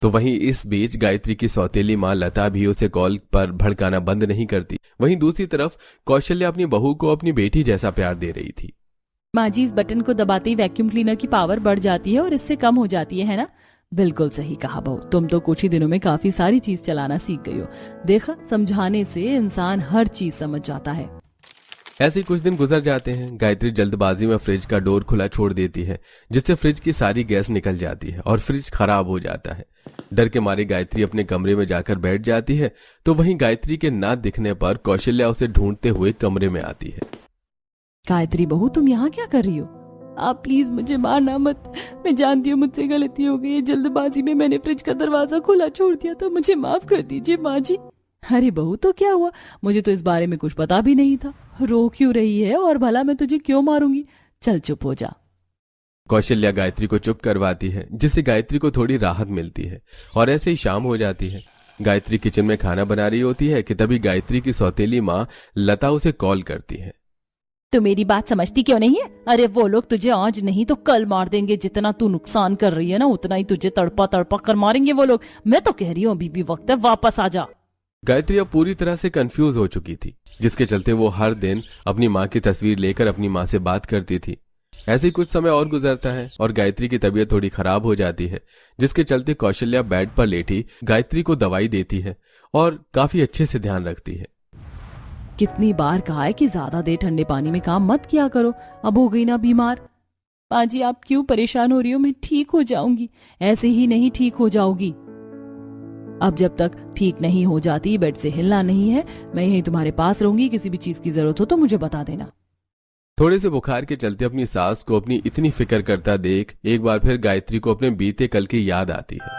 तो वहीं इस बीच गायत्री की सौतेली माँ लता भी उसे कॉल पर भड़काना बंद नहीं करती। वहीं दूसरी तरफ कौशल्या अपनी बहू को अपनी बेटी जैसा प्यार दे रही थी। माँ जी, इस बटन को दबाते ही वैक्यूम क्लीनर की पावर बढ़ जाती है और इससे कम हो जाती है ना? बिल्कुल सही कहा बहू, तुम तो कुछ ही दिनों में काफी सारी चीज चलाना सीख गई हो। देखा, समझाने से इंसान हर चीज समझ जाता है। ऐसे ही कुछ दिन गुजर जाते हैं। गायत्री जल्दबाजी में फ्रिज का डोर खुला छोड़ देती है, जिससे फ्रिज की सारी गैस निकल जाती है और फ्रिज खराब हो जाता है। डर के मारे गायत्री अपने कमरे में जाकर बैठ जाती है, तो वहीं गायत्री के ना दिखने पर कौशल्या उसे ढूंढते हुए कमरे में आती है। गायत्री बहू, तुम यहाँ क्या कर रही हो? आप प्लीज मुझे मारना मत। मैं जानती हूँ मुझसे गलती हो गई है। जल्दबाजी में मैंने फ्रिज का दरवाजा खुला छोड़ दिया था। मुझे माफ कर दीजिए माँ जी। अरे बहू, तो क्या हुआ? मुझे तो इस बारे में कुछ पता भी नहीं था। रो क्यों रही है? और भला मैं तुझे क्यों मारूंगी? चल चुप हो जा। कौशल्या गायत्री को चुप करवाती है, जिससे गायत्री को थोड़ी राहत मिलती है और ऐसे ही शाम हो जाती है। गायत्री किचन में खाना बना रही होती है कि तभी गायत्री की सौतेली माँ लता उसे कॉल करती है। तू मेरी बात समझती क्यों नहीं है? अरे वो लोग तुझे आज नहीं तो कल मार देंगे। जितना तू नुकसान कर रही है ना, उतना ही तुझे तड़पा तड़पा कर मारेंगे वो लोग। मैं तो कह रही हूँ अभी भी वक्त है, वापस आ जा। गायत्री अब पूरी तरह से कंफ्यूज हो चुकी थी, जिसके चलते वो हर दिन अपनी माँ की तस्वीर लेकर अपनी माँ से बात करती थी। ऐसे ही कुछ समय और गुजरता है और गायत्री की तबीयत थोड़ी खराब हो जाती है, जिसके चलते कौशल्या बेड पर लेटी गायत्री को दवाई देती है और काफी अच्छे से ध्यान रखती है। कितनी बार कहा है कि ज्यादा देर ठंडे पानी में काम मत किया करो। अब हो गई ना बीमार। माँ जी, आप क्यों परेशान हो रही हो? मैं ठीक हो जाऊंगी। ऐसे ही नहीं ठीक हो जाओगी। अब जब तक ठीक नहीं हो जाती, बेड से हिलना नहीं है। मैं यहीं तुम्हारे पास रहूंगी। किसी भी चीज की जरूरत हो तो मुझे बता देना। थोड़े से बुखार के चलते अपनी सास को अपनी इतनी फिक्र करता देख एक बार फिर गायत्री को अपने बीते कल की याद आती है।